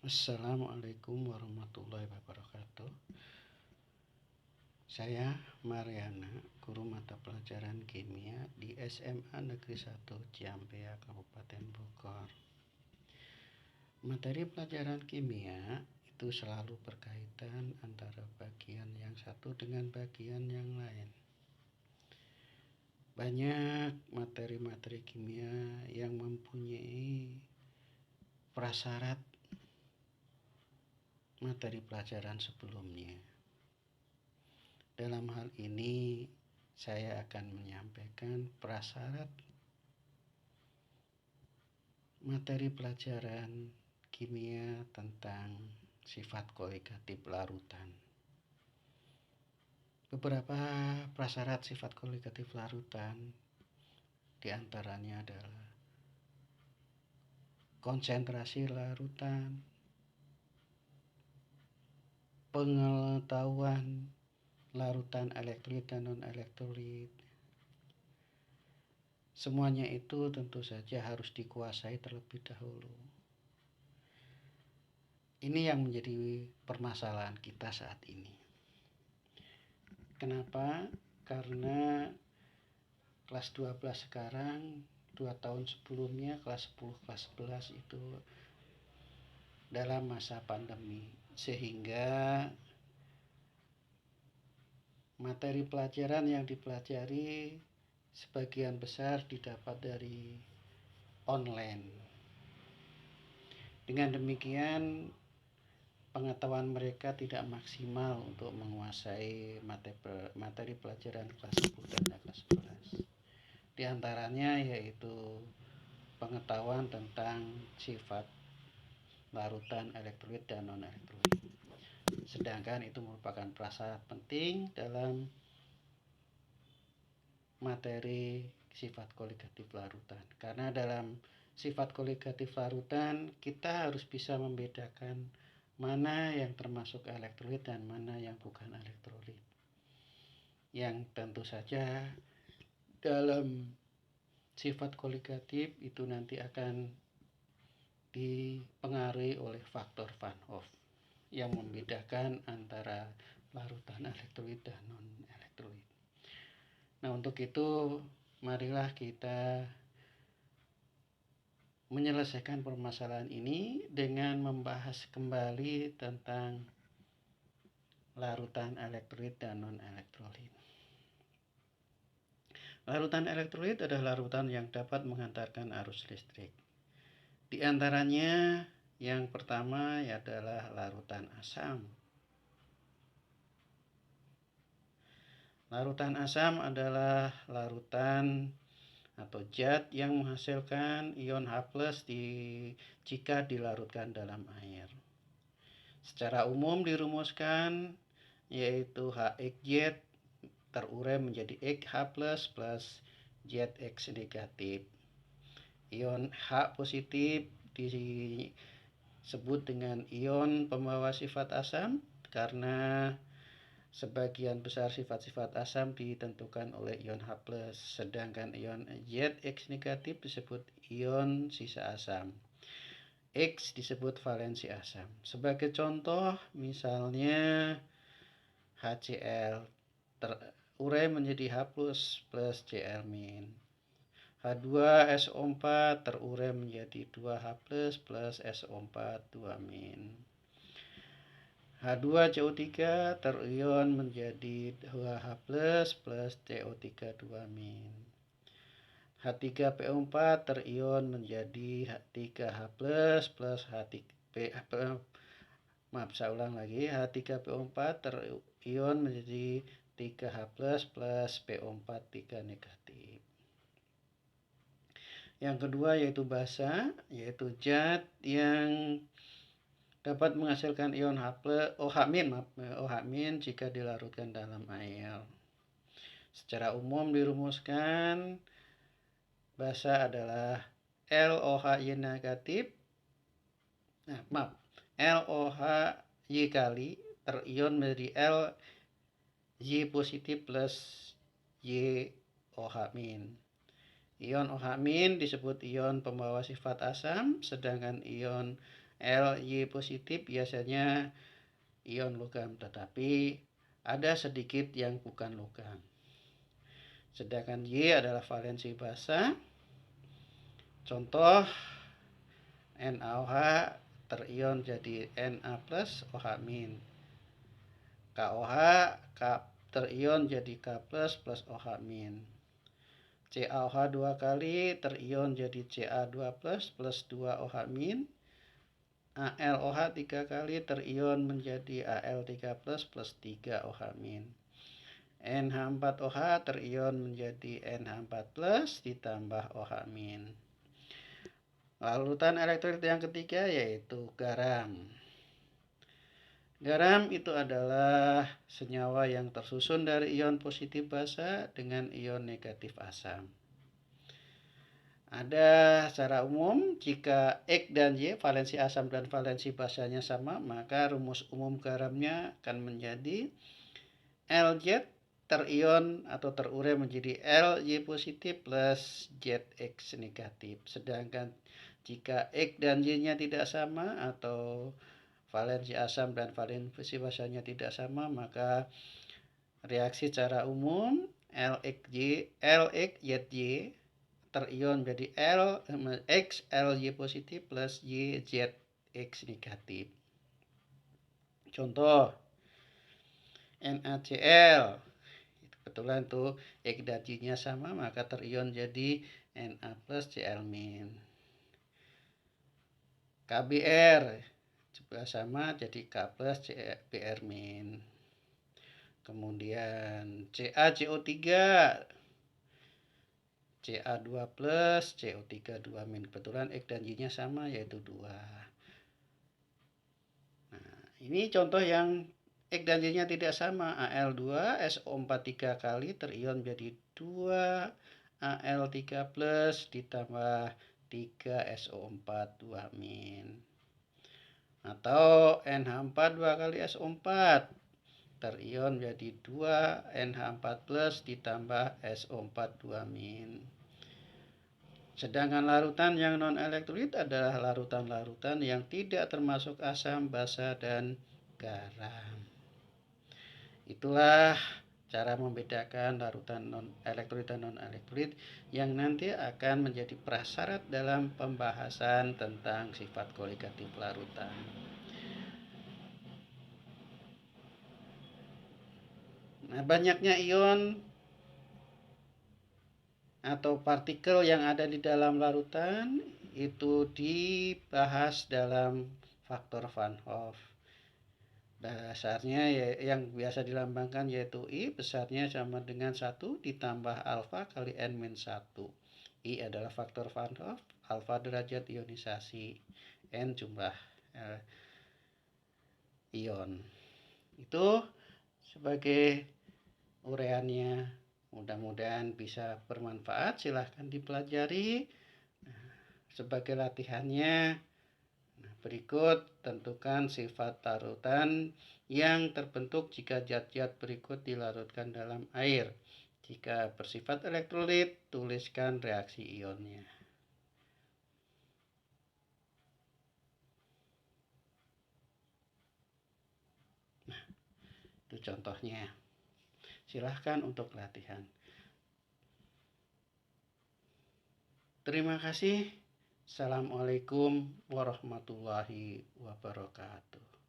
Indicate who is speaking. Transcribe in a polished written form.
Speaker 1: Assalamualaikum warahmatullahi wabarakatuh. Saya Mariana, guru mata pelajaran kimia di SMA Negeri 1 Ciampea, Kabupaten Bogor. Materi pelajaran kimia itu selalu berkaitan antara bagian yang satu dengan bagian yang lain. Banyak materi-materi kimia yang mempunyai prasyarat materi pelajaran sebelumnya. Dalam hal ini, saya akan menyampaikan prasyarat materi pelajaran kimia tentang sifat koligatif larutan. Beberapa prasyarat sifat koligatif larutan diantaranya adalah konsentrasi larutan, pengetahuan larutan elektrolit dan non-elektrolit. Semuanya itu tentu saja harus dikuasai terlebih dahulu. Ini yang menjadi permasalahan kita saat ini. Kenapa? Karena kelas 12 sekarang, 2 tahun sebelumnya kelas 10, kelas 11 itu dalam masa pandemi. Sehingga materi pelajaran yang dipelajari sebagian besar didapat dari online. Dengan demikian, pengetahuan mereka tidak maksimal untuk menguasai materi pelajaran kelas 10 dan kelas 11. Di antaranya yaitu pengetahuan tentang sifat larutan elektrolit dan non-elektrolit. Sedangkan itu merupakan prasyarat penting dalam materi sifat koligatif larutan. Karena dalam sifat koligatif larutan kita harus bisa membedakan mana yang termasuk elektrolit dan mana yang bukan elektrolit. Yang tentu saja dalam sifat koligatif itu nanti akan dipengaruhi oleh faktor Van Hoff yang membedakan antara larutan elektrolit dan non-elektrolit. Nah, untuk itu marilah kita menyelesaikan permasalahan ini dengan membahas kembali tentang larutan elektrolit dan non-elektrolit. Larutan elektrolit adalah larutan yang dapat menghantarkan arus listrik. Di antaranya yang pertama adalah larutan asam. Larutan asam adalah larutan atau zat yang menghasilkan ion H+ jika dilarutkan dalam air. Secara umum dirumuskan yaitu HXZ terurai menjadi XH+ plus ZX negatif. Ion H positif disebut dengan ion pembawa sifat asam karena sebagian besar sifat-sifat asam ditentukan oleh ion H+, sedangkan ion ZX negatif disebut ion sisa asam. X disebut valensi asam. Sebagai contoh, misalnya HCl terurai menjadi H+ plus Cl-. H2SO4 terurai menjadi 2H+ plus SO4 2-. H2CO3 terion menjadi 2H+ plus CO3 2-. H3PO4 terion menjadi 3H+ plus H3PO4 terion menjadi 3H+ plus PO4 3 negatif. Yang kedua yaitu basa, yaitu zat yang dapat menghasilkan ion OH- jika dilarutkan dalam air. Secara umum dirumuskan basa adalah LOHY negatif. LOHY kali terion menjadi LY positif plus YOH-. Ion OH- disebut ion pembawa sifat asam, sedangkan ion Ly positif biasanya ion logam, tetapi ada sedikit yang bukan logam. Sedangkan Y adalah valensi basa. Contoh NaOH terion jadi Na plus OH min. KOH terion jadi K plus OH min. CaOH 2 kali terion jadi Ca2 plus 2 OH min. AlOH 3 kali terion menjadi Al3 plus 3 OH min. NH4OH terion menjadi NH4 plus ditambah OH min. Larutan elektrolit yang ketiga yaitu garam. Garam itu adalah senyawa yang tersusun dari ion positif basa dengan ion negatif asam. Ada secara umum, jika X dan Y, valensi asam dan valensi basanya sama, maka rumus umum garamnya akan menjadi Lz terion atau terurai menjadi Ly positif plus Zx negatif. Sedangkan jika X dan Y-nya tidak sama atau valensi asam dan valensi basanya tidak sama, maka reaksi secara umum LXZY terion menjadi Ly positif plus YZX negatif. Contoh NaCl, kebetulan tuh X dan Y-nya sama, maka terion jadi Na plus Cl min. KBr juga sama, jadi K plus Cbr min. Kemudian CaCO3 Ca2 plus CO3 2 min. Kebetulan X dan Y-nya sama, yaitu 2. Nah, ini contoh yang X dan Y-nya tidak sama. Al2 SO4 3 kali terion menjadi 2 Al3 plus ditambah 3 SO4 2 min. Atau NH4 2 kali SO4 terion menjadi 2 NH4 plus ditambah SO4 2 min. Sedangkan larutan yang non-elektrolit adalah larutan-larutan yang tidak termasuk asam, basa, dan garam. Itulah cara membedakan larutan non-elektrolit dan non-elektrolit yang nanti akan menjadi prasyarat dalam pembahasan tentang sifat koligatif larutan. Nah, banyaknya ion atau partikel yang ada di dalam larutan itu dibahas dalam faktor Van Hoff. Dasarnya yang biasa dilambangkan yaitu I, besarnya sama dengan 1 ditambah alfa kali N-1. I adalah faktor Van Hoff, alfa derajat ionisasi, N jumlah ion. Itu sebagai uraiannya. Mudah-mudahan bisa bermanfaat. Silahkan dipelajari. Sebagai latihannya, berikut tentukan sifat larutan yang terbentuk jika zat-zat berikut dilarutkan dalam air. Jika bersifat elektrolit, tuliskan reaksi ionnya. Nah, itu contohnya. Silahkan untuk latihan. Terima kasih. Assalamualaikum warahmatullahi wabarakatuh.